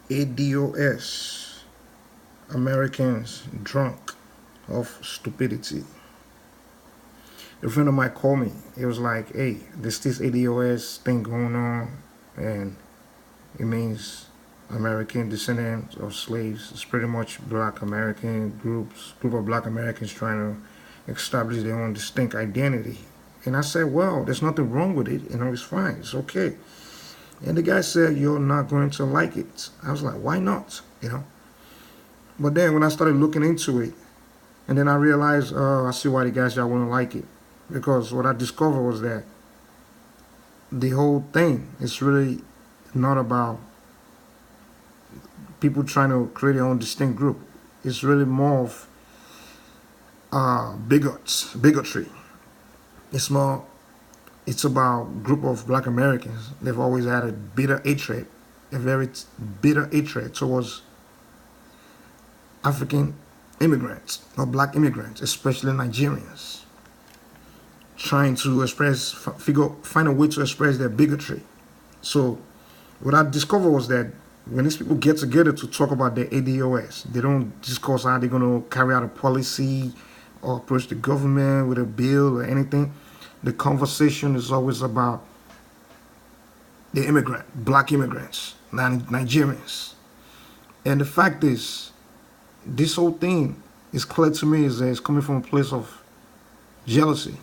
ADOS, Americans drunk of stupidity. A friend of mine called me. It was like, hey, there's this ADOS thing going on, and it means American descendants of slaves. It's pretty much black American group of black Americans trying to establish their own distinct identity. And I said, well, there's nothing wrong with it. It's fine. It's okay. And the guy said, you're not going to like it. I was like, why not? But then when I started looking into it, and then I realized, I see why the guys y'all wouldn't like it. Because what I discovered was that the whole thing is really not about people trying to create their own distinct group. It's really more of bigotry. It's more, it's about group of black Americans. They've always had a bitter hatred, a very bitter hatred towards African immigrants or black immigrants, especially Nigerians, trying to find a way to express their bigotry. So what I discovered was that when these people get together to talk about their ADOS, they don't discuss how they're going to carry out a policy or approach the government with a bill or anything. The conversation is always about the black immigrants, Nigerians. And the fact is, this whole thing is clear to me is that it's coming from a place of jealousy,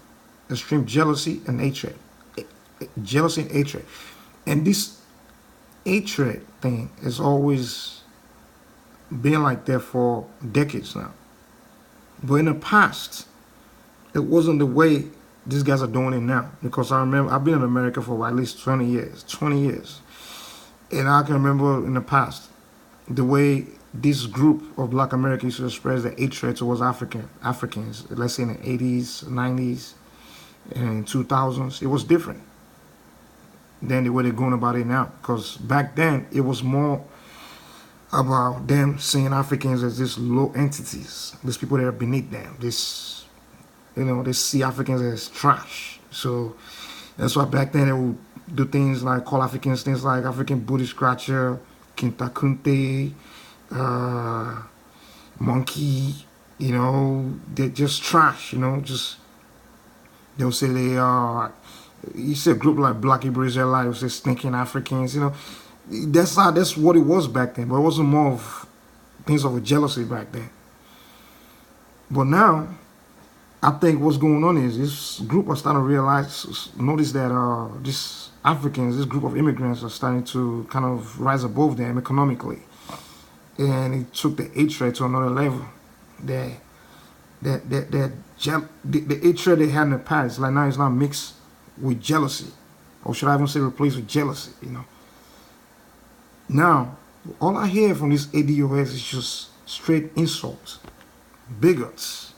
extreme jealousy and hatred. Jealousy and hatred. And this hatred thing has always been like that for decades now. But in the past, it wasn't the way these guys are doing it now. Because I remember, I've been in America for at least 20 years. And I can remember in the past, the way this group of black Americans used to express their hatred towards Africans, let's say in the 80s, 90s, and 2000s, it was different than the way they're going about it now. Because back then, it was more about them seeing Africans as these low entities, these people that are beneath them. They see Africans as trash. So that's why back then they would do things like call Africans things like African booty scratcher, kintakunte, monkey. They're just trash. They'll say they are. You see a group like Black Hebrew Israelites, they'll say stinking Africans. That's what it was back then. But it wasn't more of things of a jealousy back then. But now, I think what's going on is this group are starting to notice that this group of immigrants are starting to kind of rise above them economically. And it took the hatred to another level. The hatred they had in the past, like now it's not mixed with jealousy. Or should I even say replaced with jealousy, Now, all I hear from this ADOS is just straight insults, bigots,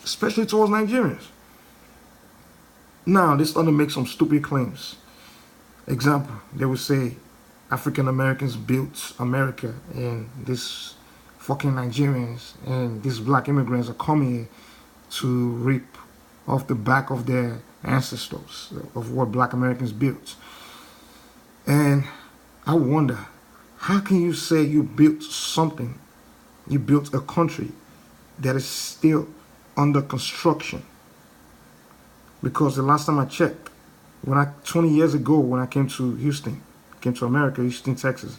especially towards Nigerians. Now, they start to make some stupid claims. Example, they would say African Americans built America and this fucking Nigerians and these black immigrants are coming here to reap off the back of their ancestors of what black Americans built. And I wonder, how can you say you built something, you built a country that is still under construction? Because the last time I checked, 20 years ago when I came to America, Houston, Texas,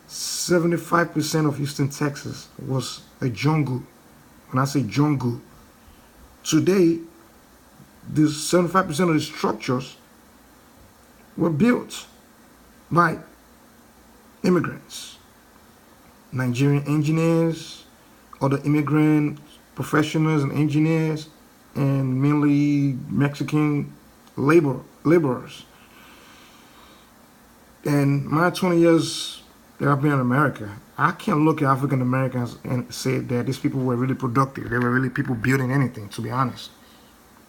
75% of Houston, Texas was a jungle. When I say jungle, today, the 75% of the structures were built by immigrants, Nigerian engineers, other immigrant professionals and engineers, and mainly Mexican laborers. And my 20 years that I've been in America, I can't look at African Americans and say that these people were really productive. They were really people building anything, to be honest.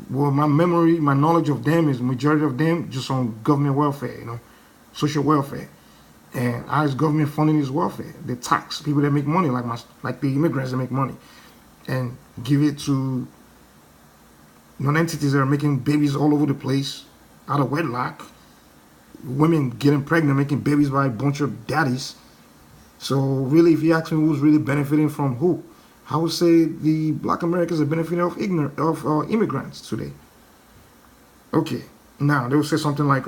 Well, my knowledge of them is majority of them just on government welfare, social welfare. And how is government funding this welfare? They tax people that make money, like the immigrants that make money, and give it to non-entities that are making babies all over the place out of wedlock. Women getting pregnant, making babies by a bunch of daddies, So really, if you ask me who's really benefiting from who, I would say the black Americans are benefiting of immigrants today. Okay, now they will say something like,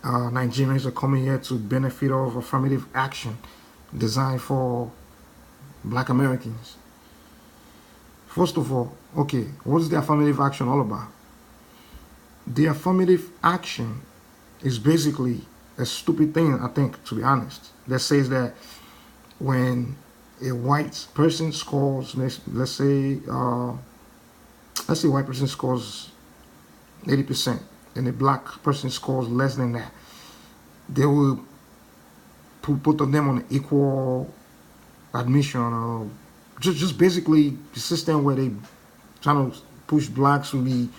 Nigerians are coming here to benefit of affirmative action designed for black Americans. First of all, okay, what is the affirmative action all about? The affirmative action is basically a stupid thing, I think, to be honest, that says that when a white person scores, let's say a white person scores 80% and a black person scores less than that, they will put both of them on equal admission, or just basically the system where they trying to push blacks to be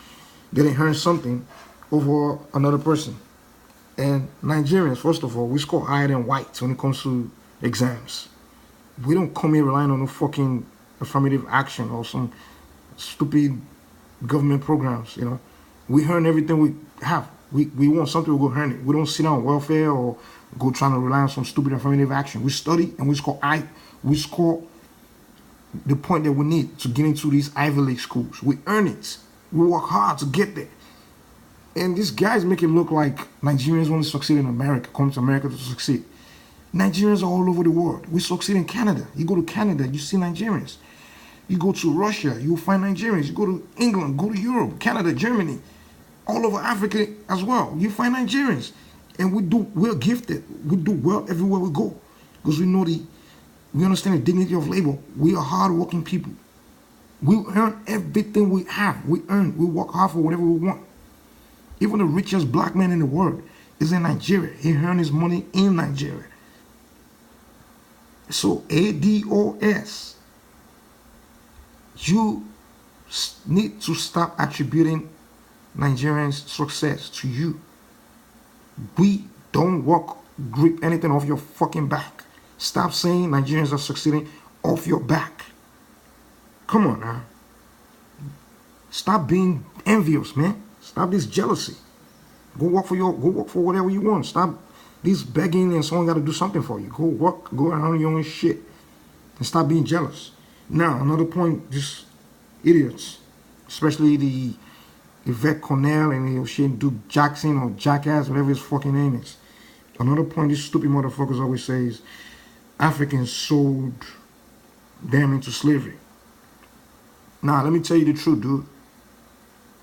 getting earn something over another person. And Nigerians, first of all, we score higher than whites when it comes to exams. We don't come here relying on no fucking affirmative action or some stupid government programs, you know. We earn everything we have. We want something, we go earn it. We don't sit on welfare or go trying to rely on some stupid affirmative action. We study and we score the point that we need to get into these Ivy League schools. We earn it. We work hard to get there. And these guys make it look like Nigerians want to succeed in America, come to America to succeed. Nigerians are all over the world. We succeed in Canada. You go to Canada, you see Nigerians. You go to Russia, you will find Nigerians. You go to England, go to Europe, Canada, Germany, all over Africa as well. You find Nigerians. And we're gifted. We do well everywhere we go. Because we understand the dignity of labor. We are hardworking people. We earn everything we have. We work hard for whatever we want. Even the richest black man in the world is in Nigeria. He earned his money in Nigeria. So ADOS, you need to stop attributing Nigerians' success to you. We don't grip anything off your fucking back. Stop saying Nigerians are succeeding off your back. Come on now. Stop being envious, man. Stop this jealousy. Go work for whatever you want. Stop this begging and someone got to do something for you. Go work, go around your own shit. And stop being jealous. Now, another point, just idiots, especially the Yvette Cornell and the shit Duke Jackson or Jackass, whatever his fucking name is. Another point these stupid motherfuckers always say is Africans sold them into slavery. Now, let me tell you the truth, dude.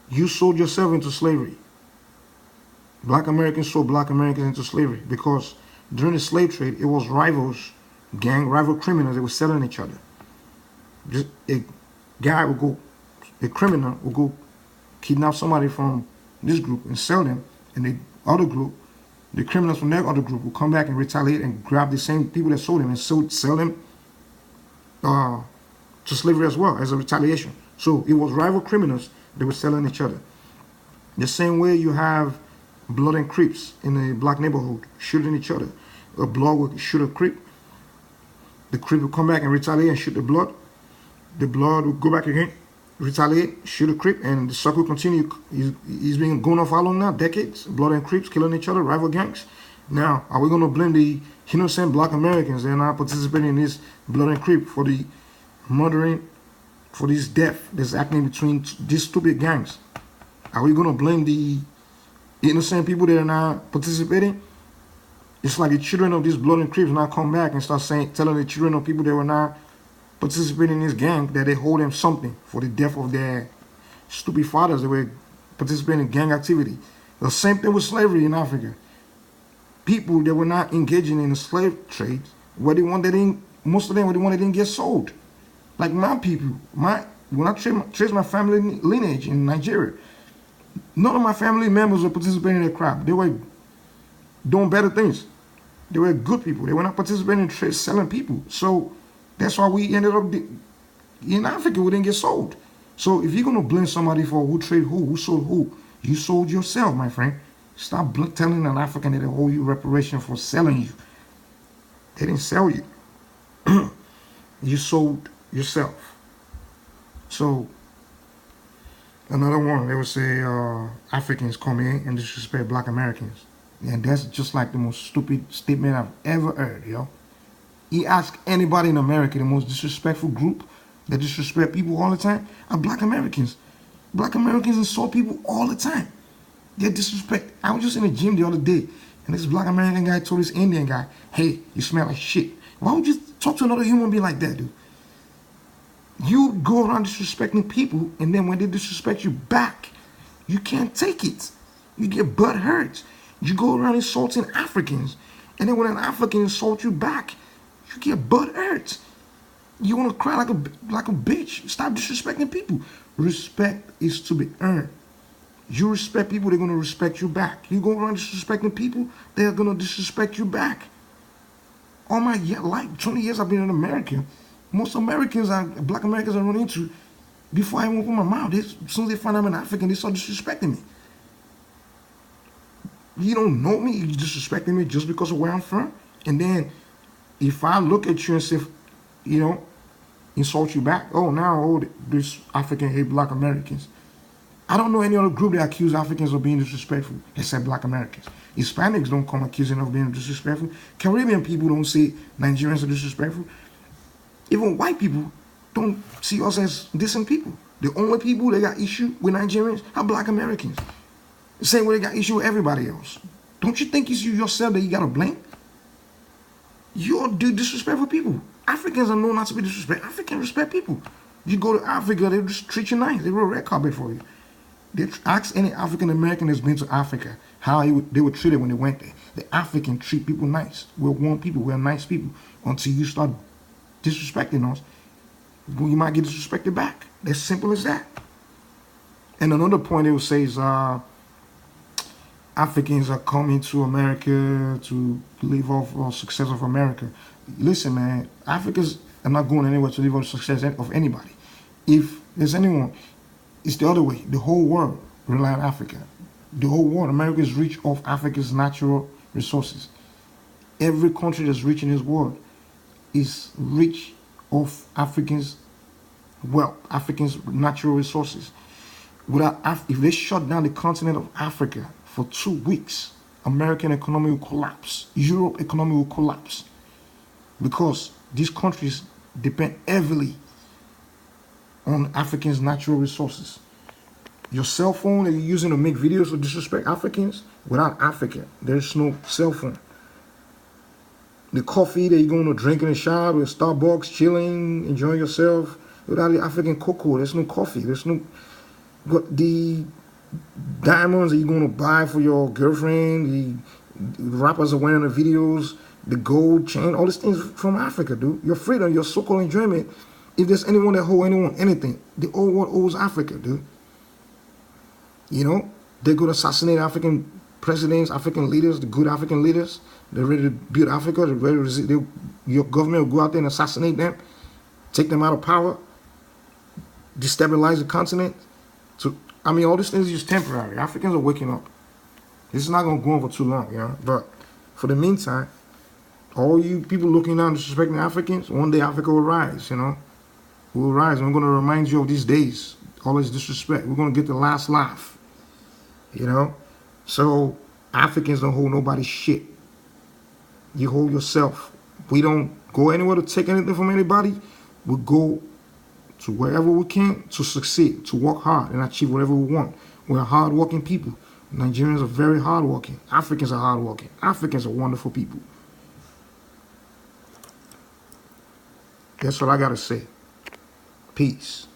You sold yourself into slavery. Black Americans sold black Americans into slavery because during the slave trade, it was rival criminals that were selling each other. Just a criminal would go kidnap somebody from this group and sell them, and the other group, the criminals from that other group, will come back and retaliate and grab the same people that sold them and sell them to slavery as well as a retaliation. So it was rival criminals that were selling each other. The same way you have blood and Crips in a black neighborhood shooting each other. A blood will shoot a Crip. The Crip will come back and retaliate and shoot the blood. The blood will go back again, retaliate, shoot a Crip, and the circle continue. He's been going on for how long now? Decades. Blood and Crips killing each other, rival gangs. Now, are we going to blame the innocent black Americans that are not participating in this blood and Crip for the murdering, for this death that's happening between these stupid gangs? Are we going to blame the innocent people that are not participating? It's like the children of these blood and Crips now come back and start telling the children of people that were not participating in this gang that they hold them something for the death of their stupid fathers that were participating in gang activity. The same thing with slavery in Africa. People that were not engaging in the slave trade were the one that didn't, most of them were the one that didn't get sold. Like my people, when I trace my family lineage in Nigeria, none of my family members were participating in the crap. They were doing better things. They were good people. They were not participating in trade, selling people. So that's why we ended up in Africa. We didn't get sold. So if you're gonna blame somebody for who traded who sold who, you sold yourself, my friend. Stop telling an African that they owe you reparation for selling you. They didn't sell you. You sold yourself. So another one, they would say Africans come in and disrespect black Americans. And that's just like the most stupid statement I've ever heard, yo. You ask anybody in America, the most disrespectful group that disrespect people all the time are black Americans. Black Americans insult people all the time. They disrespect. I was just in the gym the other day, and this black American guy told this Indian guy, hey, you smell like shit. Why would you talk to another human being like that, dude? You go around disrespecting people, and then when they disrespect you back, you can't take it. You get butt hurt. You go around insulting Africans, and then when an African insults you back, you get butt hurt. You want to cry like a bitch. Stop disrespecting people. Respect is to be earned. You respect people, they're going to respect you back. You go around disrespecting people, they're going to disrespect you back. All my life, 20 years I've been in America, most Americans, black Americans I run into, before I even open my mouth, as soon as they find I'm an African, they start disrespecting me. You don't know me, you're disrespecting me just because of where I'm from. And then if I look at you and say, you know, insult you back, this African hate black Americans. I don't know any other group that accuse Africans of being disrespectful except black Americans. Hispanics don't come accusing of being disrespectful. Caribbean people don't say Nigerians are disrespectful. Even white people don't see us as decent people. The only people that got issue with Nigerians are black Americans. The same way they got issue with everybody else. Don't you think it's you yourself that you got to blame? You're disrespectful people. Africans are known not to be disrespectful. Africans respect people. You go to Africa, they just treat you nice. They roll a red carpet for you. They ask any African American that's been to Africa how they were treated when they went there. The African treat people nice. We're warm people. We're nice people. Until you start disrespecting us, you might get disrespected back. As simple as that. And another point they will say is Africans are coming to America to live off the success of America. Listen, man, Africans are not going anywhere to live off the success of anybody. If there's anyone, it's the other way. The whole world rely on Africa. The whole world, America is rich off Africa's natural resources. Every country that's rich in this world is rich off Africans' wealth, Africans' natural resources. If they shut down the continent of Africa for 2 weeks, American economy will collapse. Europe economy will collapse. Because these countries depend heavily on Africans' natural resources. Your cell phone that you're using to make videos to disrespect Africans, without Africa, there's no cell phone. The coffee that you're going to drink in the shop with Starbucks, chilling, enjoying yourself, without the African cocoa, there's no coffee. There's no... The diamonds that you're going to buy for your girlfriend, the rappers are wearing the videos, the gold chain, all these things from Africa, dude. Your freedom, your so-called enjoyment, if there's anyone that hold anyone anything, the whole world owes Africa, dude. You know, they go to assassinate African presidents, African leaders, the good African leaders. They're ready to build Africa. They're ready to, your government will go out there and assassinate them, take them out of power, destabilize the continent. So, I mean, all these things are just temporary. Africans are waking up. This is not going to go on for too long, you know. But for the meantime, all you people looking down disrespecting Africans, one day Africa will rise, you know. We will rise. And we're going to remind you of these days. All this disrespect. We're going to get the last laugh. You know? So, Africans don't hold nobody's shit. You hold yourself. We don't go anywhere to take anything from anybody. We go to wherever we can to succeed, to work hard and achieve whatever we want. We're hard-working people. Nigerians are very hard-working. Africans are hard-working. Africans are wonderful people. That's what I got to say. Peace.